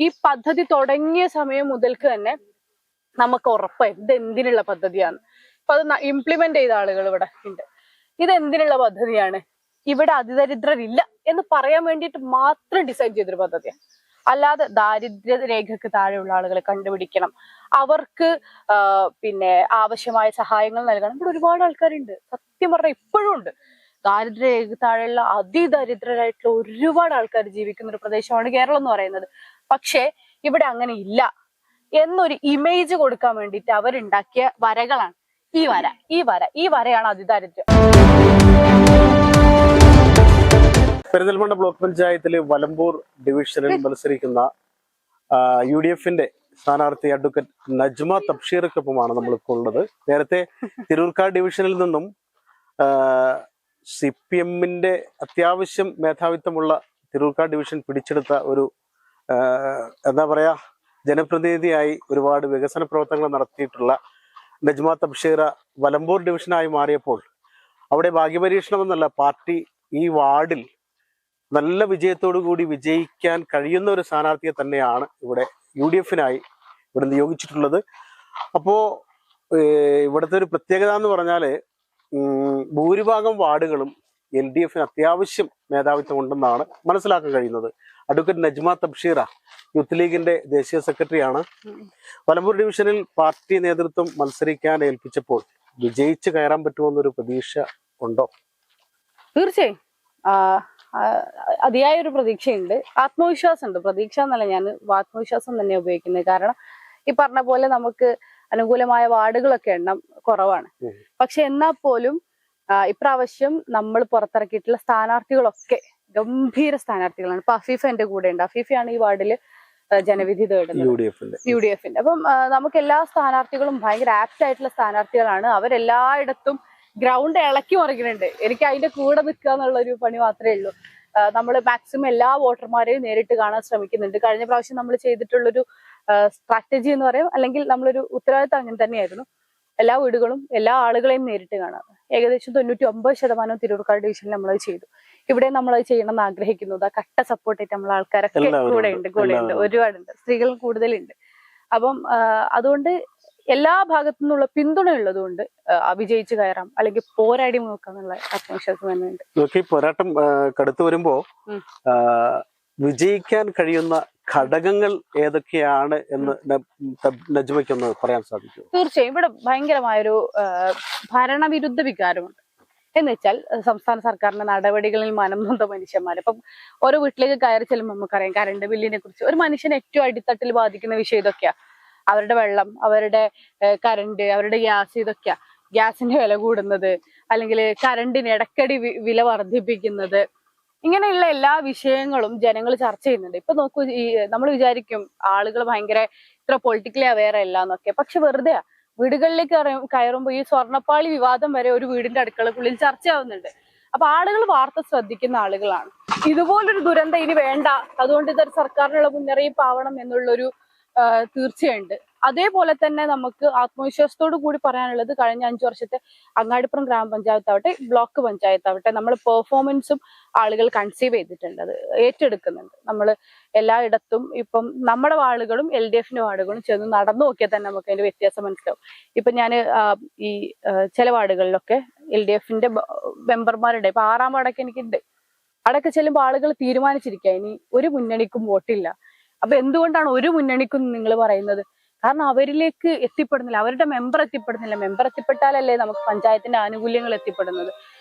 ഈ പദ്ധതി തുടങ്ങിയ സമയം മുതൽക്ക് തന്നെ നമുക്ക് ഉറപ്പായി ഇത് എന്തിനുള്ള പദ്ധതിയാണ്. അപ്പൊ അത് ഇംപ്ലിമെന്റ് ചെയ്ത ആളുകൾ ഇവിടെ ഉണ്ട്. ഇത് എന്തിനുള്ള പദ്ധതിയാണ്, ഇവിടെ അതിദരിദ്രരില്ല എന്ന് പറയാൻ വേണ്ടിയിട്ട് മാത്രം ഡിസൈൻ ചെയ്തൊരു പദ്ധതിയാണ്. അല്ലാതെ ദാരിദ്ര്യ രേഖക്ക് താഴെയുള്ള ആളുകളെ കണ്ടുപിടിക്കണം, അവർക്ക് പിന്നെ ആവശ്യമായ സഹായങ്ങൾ നൽകണം. ഇവിടെ ഒരുപാട് ആൾക്കാരുണ്ട്, സത്യം പറഞ്ഞാൽ ഇപ്പോഴും ഉണ്ട്. ദാരിദ്ര്യ രേഖക്ക് താഴെയുള്ള അതിദരിദ്രരായിട്ടുള്ള ഒരുപാട് ആൾക്കാർ ജീവിക്കുന്ന ഒരു പ്രദേശമാണ് കേരളം എന്ന് പറയുന്നത്. പക്ഷെ ഇവിടെ അങ്ങനെ ഇല്ല എന്നൊരു ഇമേജ് കൊടുക്കാൻ വേണ്ടിയിട്ട് അവരുണ്ടാക്കിയ വരകളാണ് ഈ വരയാണ് അതിദാരിദ്ര്യം. പെരിന്തൽമണ്ണ ബ്ലോക്ക് പഞ്ചായത്തിലെ വലമ്പൂർ ഡിവിഷനിൽ മത്സരിക്കുന്ന UDFന്റെ സ്ഥാനാർത്ഥി അഡ്വക്കേറ്റ് നജ്മ തബ്ഷീറിക്കൊപ്പമാണ് നമ്മളിപ്പോൾ ഉള്ളത്. നേരത്തെ തിരൂർക്കാട് ഡിവിഷനിൽ നിന്നും CPMന്റെ അത്യാവശ്യം മേധാവിത്വമുള്ള തിരൂർക്കാട് ഡിവിഷൻ പിടിച്ചെടുത്ത ഒരു എന്താ പറയാ ജനപ്രതിനിധിയായി ഒരുപാട് വികസന പ്രവർത്തനങ്ങൾ നടത്തിയിട്ടുള്ള നജ്മ തബ്ഷീറ വലമ്പൂർ ഡിവിഷനായി മാറിയപ്പോൾ അവിടെ ഭാഗ്യപരീക്ഷണം എന്നല്ല, പാർട്ടി ഈ വാർഡിൽ നല്ല വിജയത്തോടു കൂടി വിജയിക്കാൻ കഴിയുന്ന ഒരു സ്ഥാനാർത്ഥിയെ തന്നെയാണ് ഇവിടെ UDFനായി ഇവിടെ നിയോഗിച്ചിട്ടുള്ളത്. അപ്പോൾ ഇവിടുത്തെ ഒരു പ്രത്യേകത എന്ന് പറഞ്ഞാൽ ഭൂരിഭാഗം വാർഡുകളും LDFന് അത്യാവശ്യം മേധാവിത്വം ഉണ്ടെന്നാണ് മനസ്സിലാക്കാൻ കഴിയുന്നത്. അഡ്വക്കേറ്റ് നജ്മ തബ്ഷീറ യൂത്ത് ലീഗിന്റെ ദേശീയ സെക്രട്ടറിയാണ്. വലമ്പൂർ ഡിവിഷനിൽ പാർട്ടി നേതൃത്വം മത്സരിക്കാൻ ഏൽപ്പിച്ചപ്പോൾ വിജയിച്ച് കയറാൻ പറ്റുമെന്നൊരു പ്രതീക്ഷ ഉണ്ടോ? തീർച്ചയായും അതിയായ ഒരു പ്രതീക്ഷയുണ്ട്, ആത്മവിശ്വാസം ഉണ്ട്. പ്രതീക്ഷ എന്നല്ല, ഞാൻ ആത്മവിശ്വാസം തന്നെ ഉപയോഗിക്കുന്നത്. കാരണം ഈ പറഞ്ഞ പോലെ നമുക്ക് അനുകൂലമായ വാർഡുകളൊക്കെ എണ്ണം കുറവാണ്. പക്ഷെ എന്നാൽ പോലും ഇപ്രാവശ്യം നമ്മൾ പുറത്തിറക്കിയിട്ടുള്ള സ്ഥാനാർത്ഥികളൊക്കെ ഗംഭീര സ്ഥാനാർത്ഥികളാണ്. ഇപ്പൊ അഫീഫ എന്റെ കൂടെ ഉണ്ട്. അഫീഫയാണ് ഈ വാർഡില് ജനവിധി തേടുന്നത്, UDFന്റെ. അപ്പം നമുക്ക് എല്ലാ സ്ഥാനാർത്ഥികളും ഭയങ്കര ആപ്റ്റ് ആയിട്ടുള്ള സ്ഥാനാർത്ഥികളാണ്. അവരെല്ലായിടത്തും ഗ്രൗണ്ട് ഇളക്കി മറിക്കുന്നുണ്ട്. എനിക്ക് അതിന്റെ കൂടെ നിൽക്കുക എന്നുള്ള ഒരു പണി മാത്രമേ ഉള്ളൂ. നമ്മൾ മാക്സിമം എല്ലാ വോട്ടർമാരെയും നേരിട്ട് കാണാൻ ശ്രമിക്കുന്നുണ്ട്. കഴിഞ്ഞ പ്രാവശ്യം നമ്മൾ ചെയ്തിട്ടുള്ളൊരു സ്ട്രാറ്റജി എന്ന് പറയും, അല്ലെങ്കിൽ നമ്മളൊരു ഉത്തരവാദിത്തം അങ്ങനെ തന്നെയായിരുന്നു. എല്ലാ വീടുകളും എല്ലാ ആളുകളെയും നേരിട്ട് കാണാം. ഏകദേശം 99% തിരൂർക്കാട് ഡിവിഷനിൽ നമ്മളത് ചെയ്തു. ഇവിടെ നമ്മളത് ചെയ്യണം എന്ന് ആഗ്രഹിക്കുന്നത്. കട്ട സപ്പോർട്ടായിട്ട് നമ്മളെ ആൾക്കാരൊക്കെ കൂടെയുണ്ട്, ഒരുപാടുണ്ട്, സ്ത്രീകളും കൂടുതലുണ്ട്. അപ്പം അതുകൊണ്ട് എല്ലാ ഭാഗത്തു നിന്നുള്ള പിന്തുണ ഉള്ളത് കൊണ്ട് വിജയിച്ചു കയറാം, അല്ലെങ്കിൽ പോരാടി നോക്കാന്നുള്ള ആത്മവിശ്വാസം തന്നെയുണ്ട്. ഈ പോരാട്ടം കടുത്തു വരുമ്പോ വിജയിക്കാൻ കഴിയുന്ന ഘടകങ്ങൾ ഏതൊക്കെയാണ് എന്ന് നജ്മയ്ക്കൊന്ന് പറയാൻ സാധിക്കും? തീർച്ചയായും ഇവിടെ ഭയങ്കരമായൊരു ഭരണവിരുദ്ധ വികാരമുണ്ട്. എന്ന് വെച്ചാൽ സംസ്ഥാന സർക്കാരിന്റെ നടപടികളിൽ മനം നൊന്ത മനുഷ്യന്മാർ ഇപ്പം ഓരോ വീട്ടിലേക്ക് കയറി ചെല്ലുമ്പോൾ നമുക്കറിയാം കറണ്ട് ബില്ലിനെ കുറിച്ച്. ഒരു മനുഷ്യനെ ഏറ്റവും അടിത്തട്ടിൽ ബാധിക്കുന്ന വിഷയം ഇതൊക്കെയാ. അവരുടെ വെള്ളം, അവരുടെ കറണ്ട്, അവരുടെ ഗ്യാസ്, ഇതൊക്കെയാ. ഗ്യാസിന്റെ വില കൂടുന്നത്, അല്ലെങ്കിൽ കറണ്ടിന് ഇടയ്ക്കടി വില വർദ്ധിപ്പിക്കുന്നത്, ഇങ്ങനെയുള്ള എല്ലാ വിഷയങ്ങളും ജനങ്ങൾ ചർച്ച ചെയ്യുന്നുണ്ട്. ഇപ്പൊ നോക്കൂ, ഈ നമ്മൾ വിചാരിക്കും ആളുകൾ ഭയങ്കര ഇത്ര പൊളിറ്റിക്കലി അവെയർ അല്ല എന്നൊക്കെ. പക്ഷെ വെറുതെ വീടുകളിലേക്ക് കയറുമ്പോൾ ഈ സ്വർണ്ണപ്പാളി വിവാദം വരെ ഒരു വീടിന്റെ അടുക്കളക്കുള്ളിൽ ചർച്ചയാവുന്നുണ്ട്. അപ്പൊ ആളുകൾ വാർത്ത ശ്രദ്ധിക്കുന്ന ആളുകളാണ്. ഇതുപോലൊരു ദുരന്തം ഇനി വേണ്ട, അതുകൊണ്ട് ഇതൊരു സർക്കാരിനുള്ള മുന്നറിയിപ്പ് ആവണം എന്നുള്ളൊരു തീർച്ചയുണ്ട്. അതേപോലെ തന്നെ നമുക്ക് ആത്മവിശ്വാസത്തോടു കൂടി പറയാനുള്ളത്, കഴിഞ്ഞ 5 വർഷത്തെ അങ്ങാടിപ്പുറം ഗ്രാമപഞ്ചായത്താവട്ടെ ബ്ലോക്ക് പഞ്ചായത്താവട്ടെ നമ്മൾ പെർഫോമൻസും ആളുകൾ കൺസീവ് ചെയ്തിട്ടുണ്ട്, അത് ഏറ്റെടുക്കുന്നുണ്ട്. നമ്മൾ എല്ലായിടത്തും ഇപ്പം നമ്മുടെ വാർഡുകളും LDFന്റെ വാർഡുകളും ചെന്ന് നടന്നു നോക്കിയാൽ തന്നെ നമുക്ക് അതിന്റെ വ്യത്യാസം മനസ്സിലാവും. ഇപ്പൊ ഞാൻ ഈ ചില വാർഡുകളിലൊക്കെ LDFന്റെ മെമ്പർമാരുണ്ട്. ഇപ്പൊ 6ാം വാർഡൊക്കെ എനിക്കുണ്ട്. അവിടെയൊക്കെ ചെല്ലുമ്പോൾ ആളുകൾ തീരുമാനിച്ചിരിക്കുക ഇനി ഒരു മുന്നണിക്കും വോട്ടില്ല. അപ്പൊ എന്തുകൊണ്ടാണ് ഒരു മുന്നണിക്കും നിങ്ങൾ പറയുന്നത്? കാരണം അവരിലേക്ക് എത്തിപ്പെടുന്നില്ല, അവരുടെ മെമ്പർ എത്തിപ്പെടുന്നില്ല. മെമ്പർ എത്തിപ്പെട്ടാലല്ലേ നമുക്ക് പഞ്ചായത്തിന്റെ ആനുകൂല്യങ്ങൾ എത്തിപ്പെടുന്നത്.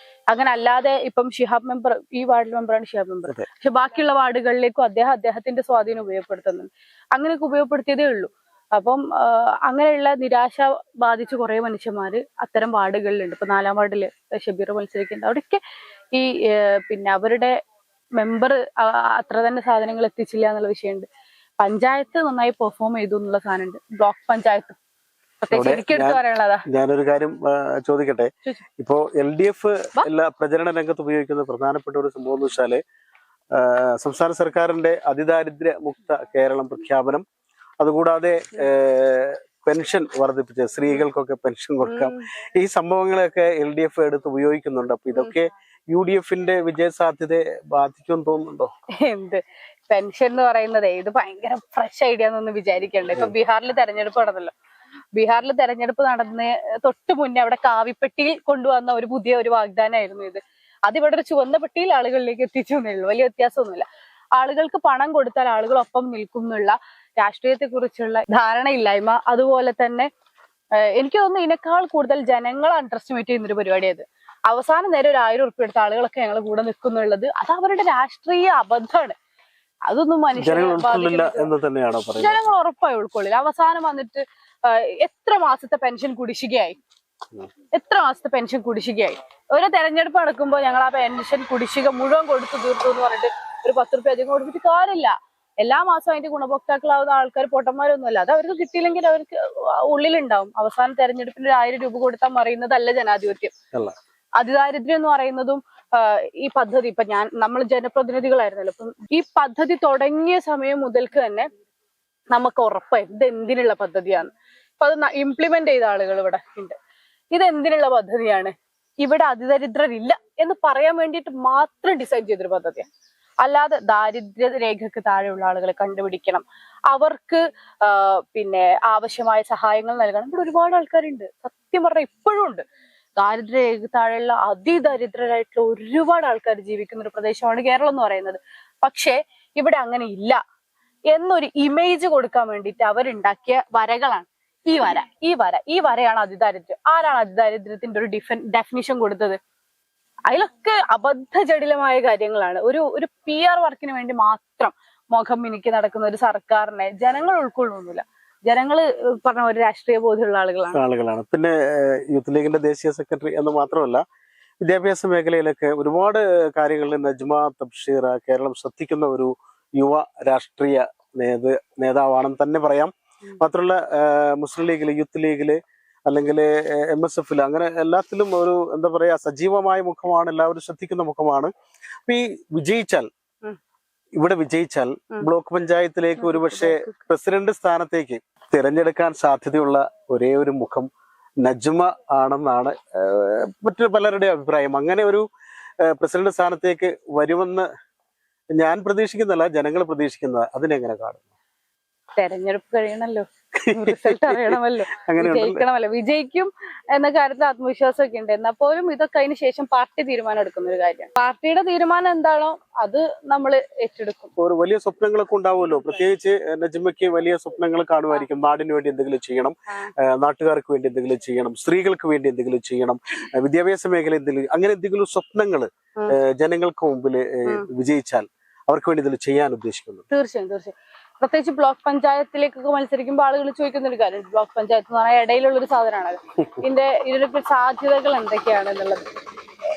അങ്ങനെ അല്ലാതെ ഇപ്പം ഷിഹാബ് മെമ്പർ, ഈ വാർഡിൽ മെമ്പറാണ് ഷിഹാബ് മെമ്പർ, പക്ഷെ ബാക്കിയുള്ള വാർഡുകളിലേക്കും അദ്ദേഹത്തിന്റെ സ്വാധീനം ഉപയോഗപ്പെടുത്തുന്നുണ്ട്. അങ്ങനെയൊക്കെ ഉപയോഗപ്പെടുത്തിയതേ ഉള്ളൂ. അപ്പം അങ്ങനെയുള്ള നിരാശ ബാധിച്ച കുറെ മനുഷ്യന്മാര് അത്തരം വാർഡുകളിലുണ്ട്. ഇപ്പൊ 4ാം വാർഡില് ഷബീർ മത്സരിക്കുന്നുണ്ട്. അവിടെയൊക്കെ ഈ പിന്നെ അവരുടെ മെമ്പർ അത്ര തന്നെ സാധനങ്ങൾ എത്തിച്ചില്ല എന്നുള്ള വിഷയമുണ്ട്. പഞ്ചായത്ത് നന്നായി പെർഫോം ചെയ്തു എന്നുള്ള സാധനമുണ്ട്. ബ്ലോക്ക് പഞ്ചായത്ത് ഞാനൊരു കാര്യം ചോദിക്കട്ടെ. ഇപ്പോ LDF എല്ലാ പ്രചരണ രംഗത്ത് ഉപയോഗിക്കുന്ന പ്രധാനപ്പെട്ട ഒരു സംഭവം എന്ന് വെച്ചാല് സംസ്ഥാന സർക്കാരിന്റെ അതിദാരിദ്ര്യ മുക്ത കേരളം പ്രഖ്യാപനം, അതുകൂടാതെ പെൻഷൻ വർദ്ധിപ്പിച്ച് സ്ത്രീകൾക്കൊക്കെ പെൻഷൻ കൊടുക്കാം, ഈ സംഭവങ്ങളൊക്കെ LDF എടുത്ത് ഉപയോഗിക്കുന്നുണ്ട്. അപ്പൊ ഇതൊക്കെ UDFന്റെ വിജയ സാധ്യതയെ ബാധിക്കുമെന്ന് തോന്നുന്നുണ്ടോ? എന്ത് പെൻഷൻ എന്ന് പറയുന്നത് ഇത് ഭയങ്കര ഫ്രഷ് ഐഡിയ എന്നൊന്നും വിചാരിക്കണ്ട. ഇപ്പൊ ബീഹാറിൽ തെരഞ്ഞെടുപ്പ് നടന്നല്ലോ. ബീഹാറിൽ തെരഞ്ഞെടുപ്പ് നടന്ന് തൊട്ട് മുന്നേ അവിടെ കാവിപ്പെട്ടിയിൽ കൊണ്ടുവന്ന ഒരു പുതിയ ഒരു വാഗ്ദാനമായിരുന്നു ഇത്. അതിവിടെ ഒരു ചുവന്ന പെട്ടിയിൽ ആളുകളിലേക്ക് എത്തിച്ചു എന്നേ ഉള്ളൂ. വലിയ വ്യത്യാസമൊന്നുമില്ല. ആളുകൾക്ക് പണം കൊടുത്താൽ ആളുകളൊപ്പം നിൽക്കും എന്നുള്ള രാഷ്ട്രീയത്തെ കുറിച്ചുള്ള ധാരണയില്ലായ്മ, അതുപോലെ തന്നെ എനിക്ക് തോന്നുന്നു ഇതിനേക്കാൾ കൂടുതൽ ജനങ്ങൾ അണ്ടർ എസ്റ്റിമേറ്റ് ചെയ്യുന്നൊരു പരിപാടിയത്. അവസാനം നേരെ ഒരു 1000 ഉറുപ്പിക എടുത്ത ആളുകളൊക്കെ ഞങ്ങൾ കൂടെ നിൽക്കുന്നുള്ളത് അത് അവരുടെ രാഷ്ട്രീയ അബദ്ധമാണ്. അതൊന്നും മനുഷ്യനെ ജനങ്ങൾ ഉറപ്പായി ഉൾക്കൊള്ളില്ല. അവസാനം വന്നിട്ട് എത്ര മാസത്തെ പെൻഷൻ കുടിശ്ശികയായി, ഒരു തെരഞ്ഞെടുപ്പ് നടക്കുമ്പോൾ ഞങ്ങൾ ആ പെൻഷൻ കുടിശ്ശിക മുഴുവൻ കൊടുത്തു തീർത്തു എന്ന് പറഞ്ഞിട്ട് ഒരു 10 രൂപ അധികം കൊടുത്തിട്ട് കാര്യമില്ല. എല്ലാ മാസവും അതിന്റെ ഗുണഭോക്താക്കളാവുന്ന ആൾക്കാർ പൊട്ടന്മാരൊന്നുമല്ല. അത് അവർക്ക് കിട്ടിയില്ലെങ്കിൽ അവർക്ക് ഉള്ളിലുണ്ടാവും. അവസാനം തെരഞ്ഞെടുപ്പിന് 1000 രൂപ കൊടുത്താൽ മറിയുന്നതല്ല ജനാധിപത്യം. അതിദാരിദ്ര്യം എന്ന് പറയുന്നതും ഈ പദ്ധതി ഇപ്പൊ നമ്മൾ ജനപ്രതിനിധികളായിരുന്നല്ലോ. അപ്പം ഈ പദ്ധതി തുടങ്ങിയ സമയം മുതൽക്ക് തന്നെ നമുക്ക് ഉറപ്പായി ഇത് എന്തിനുള്ള പദ്ധതിയാണ്. അപ്പൊ അത് ഇംപ്ലിമെന്റ് ചെയ്ത ആളുകൾ ഇവിടെ ഉണ്ട്. ഇത് എന്തിനുള്ള പദ്ധതിയാണ്, ഇവിടെ അതിദരിദ്രരില്ല എന്ന് പറയാൻ വേണ്ടിയിട്ട് മാത്രം ഡിസൈൻ ചെയ്തൊരു പദ്ധതിയാണ്. അല്ലാതെ ദാരിദ്ര്യ രേഖക്ക് താഴെയുള്ള ആളുകളെ കണ്ടുപിടിക്കണം, അവർക്ക് പിന്നെ ആവശ്യമായ സഹായങ്ങൾ നൽകണം. ഇവിടെ ഒരുപാട് ആൾക്കാരുണ്ട്, സത്യം പറഞ്ഞാൽ ഇപ്പോഴും ഉണ്ട്. ദാരിദ്ര്യ രേഖക്ക് താഴെയുള്ള അതിദരിദ്രരായിട്ടുള്ള ഒരുപാട് ആൾക്കാർ ജീവിക്കുന്ന ഒരു പ്രദേശമാണ് കേരളം എന്ന് പറയുന്നത്. പക്ഷെ ഇവിടെ അങ്ങനെ ഇല്ല എന്നൊരു ഇമേജ് കൊടുക്കാൻ വേണ്ടിയിട്ട് അവരുണ്ടാക്കിയ വരകളാണ് ഈ വരയാണ് അതിദാരിദ്ര്യം. ആരാണ് അതിദാരിദ്ര്യത്തിന്റെ ഒരു ഡെഫിനിഷൻ കൊടുത്തത്? അതിലൊക്കെ അബദ്ധജടിലമായ കാര്യങ്ങളാണ്. ഒരു PR വർക്കിന് വേണ്ടി മാത്രം മുഖം മിനുക്കി നടക്കുന്ന ഒരു സർക്കാരിനെ ജനങ്ങൾ ഉൾക്കൊള്ളുന്നില്ല. ജനങ്ങള് പറഞ്ഞ ഒരു രാഷ്ട്രീയ ബോധമുള്ള ആളുകളാണ്. പിന്നെ യൂത്ത് ലീഗിന്റെ ദേശീയ സെക്രട്ടറി എന്ന് മാത്രമല്ല, വിദ്യാഭ്യാസ മേഖലയിലൊക്കെ ഒരുപാട് കാര്യങ്ങളിൽ നജ്മ തബ്ഷീർ കേരളം ശ്രദ്ധിക്കുന്ന ഒരു യുവ രാഷ്ട്രീയ നേതാവാണെന്ന് തന്നെ പറയാം. മാത്രമല്ല മുസ്ലിം ലീഗില്, യൂത്ത് ലീഗില്, അല്ലെങ്കിൽ MSF അങ്ങനെ എല്ലാത്തിലും ഒരു എന്താ പറയാ സജീവമായ മുഖമാണ്, എല്ലാവരും ശ്രദ്ധിക്കുന്ന മുഖമാണ്. അപ്പൊ ഈ ഇവിടെ വിജയിച്ചാൽ ബ്ലോക്ക് പഞ്ചായത്തിലേക്ക് ഒരുപക്ഷെ പ്രസിഡന്റ് സ്ഥാനത്തേക്ക് തിരഞ്ഞെടുക്കാൻ സാധ്യതയുള്ള ഒരേ ഒരു മുഖം നജ്മ ആണെന്നാണ് മറ്റു പലരുടെ അഭിപ്രായം. അങ്ങനെ ഒരു പ്രസിഡന്റ് സ്ഥാനത്തേക്ക് വരുമെന്ന് ഞാൻ പ്രതീക്ഷിക്കുന്നല്ല, ജനങ്ങൾ പ്രതീക്ഷിക്കുന്നത്. അതിനെങ്ങനെ കാണുന്നു? തെരഞ്ഞെടുപ്പ് കഴിയണല്ലോ, റിസൾട്ട് അറിയണമല്ലോ, വിജയിക്കണമല്ലോ. വിജയിക്കും എന്ന കാര്യത്തിൽ ആത്മവിശ്വാസമൊക്കെ ഉണ്ട്. എന്നാൽ പോലും ഇതൊക്കെ അതിന് ശേഷം പാർട്ടി തീരുമാനം എടുക്കുന്ന ഒരു കാര്യമാണ്. പാർട്ടിയുടെ തീരുമാനം എന്താണോ അത് നമ്മൾ ഏറ്റെടുക്കും. ഒരു വലിയ സ്വപ്നങ്ങളൊക്കെ ഉണ്ടാവുമല്ലോ, പ്രത്യേകിച്ച് നജ്മയ്ക്ക് വലിയ സ്വപ്നങ്ങൾ കാണുമായിരിക്കും. നാടിന് വേണ്ടി എന്തെങ്കിലും ചെയ്യണം, നാട്ടുകാർക്ക് വേണ്ടി എന്തെങ്കിലും ചെയ്യണം, സ്ത്രീകൾക്ക് വേണ്ടി എന്തെങ്കിലും ചെയ്യണം, വിദ്യാഭ്യാസ മേഖല എന്തെങ്കിലും, അങ്ങനെ എന്തെങ്കിലും സ്വപ്നങ്ങൾ ജനങ്ങൾക്ക് മുമ്പിൽ വിജയിച്ചാൽ അവർക്ക് വേണ്ടി എന്തെങ്കിലും ചെയ്യാൻ ഉദ്ദേശിക്കുന്നു? തീർച്ചയായും. പ്രത്യേകിച്ച് ബ്ലോക്ക് പഞ്ചായത്തിലേക്കൊക്കെ മത്സരിക്കുമ്പോൾ ആളുകൾ ചോദിക്കുന്ന ഒരു കാര്യം, ബ്ലോക്ക് പഞ്ചായത്ത് എന്ന് പറഞ്ഞാൽ ഇടയിലുള്ള ഒരു സാധനമാണ്. ഇതിനൊക്കെ സാധ്യതകൾ എന്തൊക്കെയാണെന്നുള്ളത്,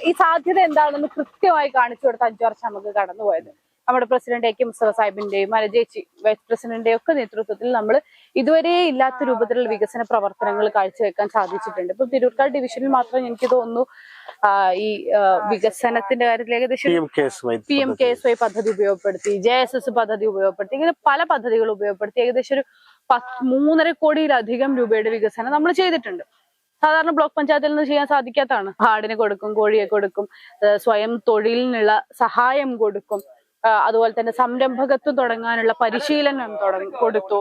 ഈ സാധ്യത എന്താണെന്ന് കൃത്യമായി കാണിച്ചു കൊടുത്ത 5 വർഷം നമുക്ക് കടന്നുപോയത്. നമ്മുടെ പ്രസിഡന്റ് AK മുസ്തഫ സാഹിബിന്റെയും മലജേച്ചി വൈസ് പ്രസിഡന്റിന്റെയും ഒക്കെ നേതൃത്വത്തിൽ നമ്മൾ ഇതുവരെ ഇല്ലാത്ത രൂപത്തിലുള്ള വികസന പ്രവർത്തനങ്ങൾ കാഴ്ചവെക്കാൻ സാധിച്ചിട്ടുണ്ട്. ഇപ്പൊ തിരൂർക്കാട് ഡിവിഷനിൽ മാത്രം എനിക്ക് തോന്നുന്നു ഈ വികസനത്തിന്റെ കാര്യത്തിൽ ഏകദേശം PMKSY പദ്ധതി ഉപയോഗപ്പെടുത്തി, JSS പദ്ധതി ഉപയോഗപ്പെടുത്തി, ഇങ്ങനെ പല പദ്ധതികൾ ഉപയോഗപ്പെടുത്തി ഏകദേശം ഒരു 3.5 കോടിയിലധികം രൂപയുടെ വികസനം നമ്മൾ ചെയ്തിട്ടുണ്ട്. സാധാരണ ബ്ലോക്ക് പഞ്ചായത്തിൽ നിന്ന് ചെയ്യാൻ സാധിക്കാത്തതാണ്. ആടിനെ കൊടുക്കും, കോഴിയെ കൊടുക്കും, സ്വയം തൊഴിലിനുള്ള സഹായം കൊടുക്കും, അതുപോലെ തന്നെ സംരംഭകത്വം തുടങ്ങാനുള്ള പരിശീലനം കൊടുത്തു,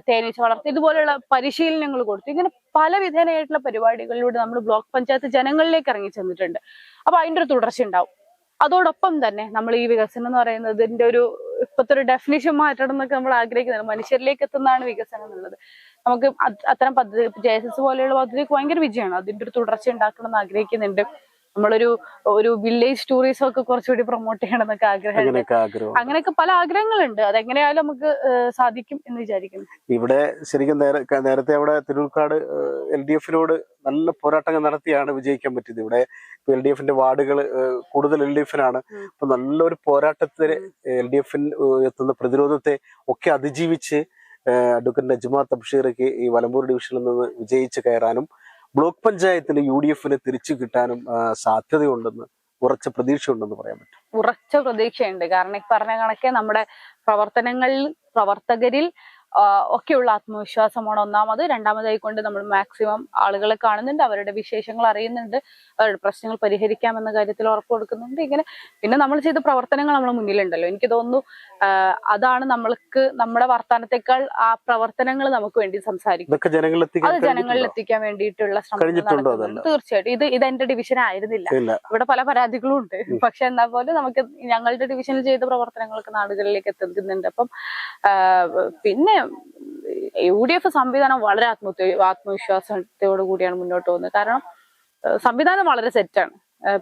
തേനീച്ച വളർത്തി, ഇതുപോലെയുള്ള പരിശീലനങ്ങൾ കൊടുത്തു. ഇങ്ങനെ പല വിധേനയായിട്ടുള്ള പരിപാടികളിലൂടെ നമ്മൾ ബ്ലോക്ക് പഞ്ചായത്ത് ജനങ്ങളിലേക്ക് ഇറങ്ങി ചെന്നിട്ടുണ്ട്. അപ്പൊ അതിന്റെ ഒരു തുടർച്ച ഉണ്ടാവും. അതോടൊപ്പം തന്നെ നമ്മൾ ഈ വികസനം എന്ന് പറയുന്നതിന്റെ ഇപ്പോഴത്തെ ഒരു ഡെഫിനിഷൻ മാറ്റണം എന്നൊക്കെ നമ്മൾ ആഗ്രഹിക്കുന്നത്. മനുഷ്യരിലേക്ക് എത്തുന്നതാണ് വികസനം എന്നുള്ളത്. നമുക്ക് അത്തരം പദ്ധതി JSS പോലെയുള്ള പദ്ധതിക്ക് ഭയങ്കര വിജയമാണ്. അതിന്റെ ഒരു തുടർച്ച ഉണ്ടാക്കണം എന്ന് ആഗ്രഹിക്കുന്നുണ്ട്. നമ്മളൊരു വില്ലേജ് ടൂറിസം ഒക്കെ കുറച്ചുകൂടി പ്രൊമോട്ട് ചെയ്യണം എന്നൊക്കെ ആഗ്രഹമുണ്ട്. അങ്ങനെയൊക്കെ പല ആഗ്രഹങ്ങളുണ്ട്. അതെങ്ങനെയായാലും നമുക്ക് സാധിക്കും എന്ന് വിചാരിക്കുന്നു. ഇവിടെ ശരിക്കും നേരത്തെ അവിടെ തിരൂർക്കാട് LDF-നോട് നല്ല പോരാട്ടങ്ങൾ നടത്തിയാണ് വിജയിക്കാൻ പറ്റിയത്. ഇവിടെ LDF-ന്റെ വാർഡുകൾ കൂടുതൽ LDF-നാണ്. അപ്പൊ നല്ലൊരു പോരാട്ടത്തിന് LDF-ന് എത്തുന്ന പ്രതിരോധത്തെ ഒക്കെ അതിജീവിച്ച് അഡ്വക്കേറ്റ് നജ്മ തബ്ഷീർക്ക് ഈ വലമ്പൂർ ഡിവിഷനിൽ നിന്ന് വിജയിച്ച് കയറാനും ബ്ലോക്ക് പഞ്ചായത്തിന് UDF-ന് തിരിച്ചു കിട്ടാനും സാധ്യതയുണ്ടെന്ന്, ഉറച്ച പ്രതീക്ഷയുണ്ടെന്ന് പറയാൻ പറ്റും. ഉറച്ച പ്രതീക്ഷയുണ്ട്. കാരണം ഈ പറഞ്ഞ കണക്കെ നമ്മുടെ പ്രവർത്തകരിൽ ഒക്കെയുള്ള ആത്മവിശ്വാസമാണ് ഒന്നാമത്. രണ്ടാമതായിക്കൊണ്ട് നമ്മൾ മാക്സിമം ആളുകളെ കാണുന്നുണ്ട്, അവരുടെ വിശേഷങ്ങൾ അറിയുന്നുണ്ട്, അവരുടെ പ്രശ്നങ്ങൾ പരിഹരിക്കാമെന്ന കാര്യത്തിൽ ഉറപ്പ് കൊടുക്കുന്നുണ്ട്. ഇങ്ങനെ പിന്നെ നമ്മൾ ചെയ്ത പ്രവർത്തനങ്ങൾ നമ്മുടെ മുന്നിലുണ്ടല്ലോ. എനിക്ക് തോന്നുന്നു അതാണ് നമ്മൾക്ക് നമ്മുടെ വർത്തമാനത്തെക്കാൾ ആ പ്രവർത്തനങ്ങൾ നമുക്ക് വേണ്ടി സംസാരിക്കും. അത് ജനങ്ങളിൽ എത്തിക്കാൻ വേണ്ടിയിട്ടുള്ള ശ്രമങ്ങൾ നടക്കുന്നുണ്ട്. തീർച്ചയായിട്ടും ഇത് എന്റെ ഡിവിഷൻ ആയിരുന്നില്ല, ഇവിടെ പല പരാതികളും ഉണ്ട്. പക്ഷെ എന്നാൽ പോലും നമുക്ക് ഞങ്ങളുടെ ഡിവിഷനിൽ ചെയ്ത പ്രവർത്തനങ്ങളൊക്കെ നാടുകളിലേക്ക് എത്തിക്കുന്നുണ്ട്. അപ്പം പിന്നെ UDF സംവിധാനം വളരെ ആത്മവിശ്വാസത്തോടു കൂടിയാണ് മുന്നോട്ട് പോകുന്നത്. കാരണം സംവിധാനം വളരെ സെറ്റാണ്.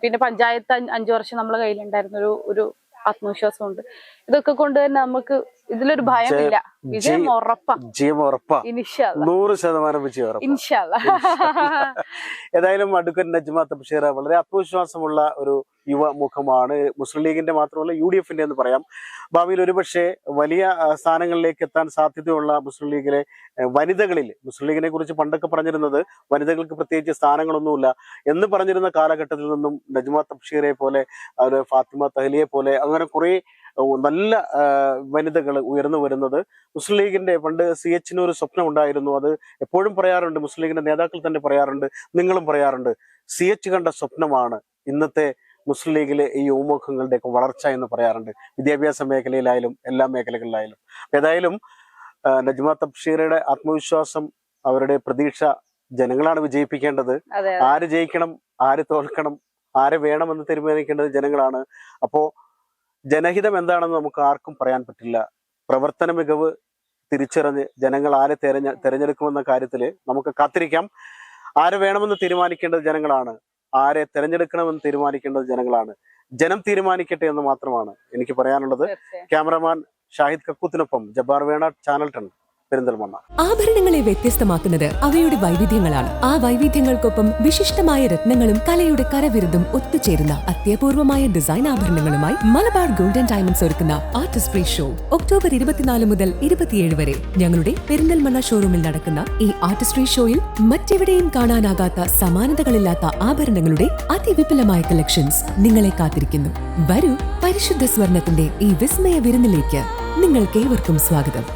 പിന്നെ പഞ്ചായത്ത് 5 വർഷം നമ്മളെ കയ്യിലുണ്ടായിരുന്ന ഒരു ആത്മവിശ്വാസമുണ്ട്. ഇതൊക്കെ കൊണ്ട് തന്നെ നമുക്ക് ഇതിലൊരു ഭയമില്ല. വിജയം ഉറപ്പാ. 100% വിജയം. ഏതായാലും അഡ്വക്കേറ്റ് നജ്മ തബ്ഷീർ വളരെ ആത്മവിശ്വാസമുള്ള ഒരു യുവമുഖമാണ്. മുസ്ലിം ലീഗിന്റെ മാത്രമല്ല UDFന്റെ എന്ന് പറയാം. ഭാവിയിൽ ഒരുപക്ഷെ വലിയ സ്ഥാനങ്ങളിലേക്ക് എത്താൻ സാധ്യതയുള്ള മുസ്ലിം ലീഗിലെ വനിതകളിൽ, മുസ്ലിം ലീഗിനെ കുറിച്ച് പണ്ടൊക്കെ പറഞ്ഞിരുന്നത് വനിതകൾക്ക് പ്രത്യേകിച്ച് സ്ഥാനങ്ങളൊന്നുമില്ല എന്ന് പറഞ്ഞിരുന്ന കാലഘട്ടത്തിൽ നിന്നും നജ്മ തബ്ഷീറെ പോലെ, ഫാത്തിമ തഹ്ലിയെ പോലെ അങ്ങനെ കുറെ നല്ല വനിതകൾ ഉയർന്നു വരുന്നത് മുസ്ലിം ലീഗിന്റെ പണ്ട് CH ഒരു സ്വപ്നം ഉണ്ടായിരുന്നു. അത് എപ്പോഴും പറയാറുണ്ട്, മുസ്ലിം ലീഗിന്റെ നേതാക്കൾ തന്നെ പറയാറുണ്ട്, നിങ്ങളും പറയാറുണ്ട്. CH കണ്ട സ്വപ്നമാണ് ഇന്നത്തെ മുസ്ലിം ലീഗിലെ ഈ യുവമുഖങ്ങളുടെയൊക്കെ വളർച്ച എന്ന് പറയാറുണ്ട്, വിദ്യാഭ്യാസ മേഖലയിലായാലും എല്ലാ മേഖലകളിലായാലും. ഏതായാലും നജ്മ തബ്ഷീറയുടെ ആത്മവിശ്വാസം, അവരുടെ പ്രതീക്ഷ ജനങ്ങളാണ് വിജയിപ്പിക്കേണ്ടത്. ആര് ജയിക്കണം, ആര് തോൽക്കണം, ആരെ വേണമെന്ന് തീരുമാനിക്കേണ്ടത് ജനങ്ങളാണ്. അപ്പോ ജനഹിതം എന്താണെന്ന് നമുക്ക് ആർക്കും പറയാൻ പറ്റില്ല. പ്രവർത്തന മികവ് തിരിച്ചറിഞ്ഞ് ജനങ്ങൾ ആരെ തെരഞ്ഞെടുക്കുമെന്ന കാര്യത്തിൽ നമുക്ക് കാത്തിരിക്കാം. ആരെ വേണമെന്ന് തീരുമാനിക്കേണ്ടത് ജനങ്ങളാണ്, ആരെ തെരഞ്ഞെടുക്കണമെന്ന് തീരുമാനിക്കേണ്ടത് ജനങ്ങളാണ്. ജനം തീരുമാനിക്കട്ടെ എന്ന് മാത്രമാണ് എനിക്ക് പറയാനുള്ളത്. ക്യാമറമാൻ ഷാഹിദ് കക്കൂത്തിനൊപ്പം ജബ്ബാർ വേണാട്, ചാനൽ 10, പെരിന്തൽമണ്ണ. ആഭരണങ്ങളെ വ്യത്യസ്തമാക്കുന്നത് അവയുടെ വൈവിധ്യങ്ങളാണ്. ആ വൈവിധ്യങ്ങൾക്കൊപ്പം വിശിഷ്ടമായ രത്നങ്ങളും കലയുടെ കരവിരുതും ഒത്തുചേരുന്ന അത്യപൂർവമായ ഡിസൈൻ ആഭരണങ്ങളുമായി മലബാർ ഗോൾഡൻ ഡയമണ്ട്സ് ഒരുക്കുന്ന ആർട്ടിസ്ട്രി ഷോ ഒക്ടോബർ 24 മുതൽ 27 വരെ ഞങ്ങളുടെ പെരിന്തൽമണ്ണ ഷോറൂമിൽ നടക്കുന്ന ഈ ആർട്ടിസ്ട്രി ഷോയിൽ മറ്റെവിടെയും കാണാനാകാത്ത സമാനതകളില്ലാത്ത ആഭരണങ്ങളുടെ അതിവിപുലമായ കളക്ഷൻസ് നിങ്ങളെ കാത്തിരിക്കുന്നു. വരൂ, പരിശുദ്ധ സ്വർണത്തിന്റെ ഈ വിസ്മയ വിരുന്നിലേക്ക് നിങ്ങൾക്കേവർക്കും സ്വാഗതം.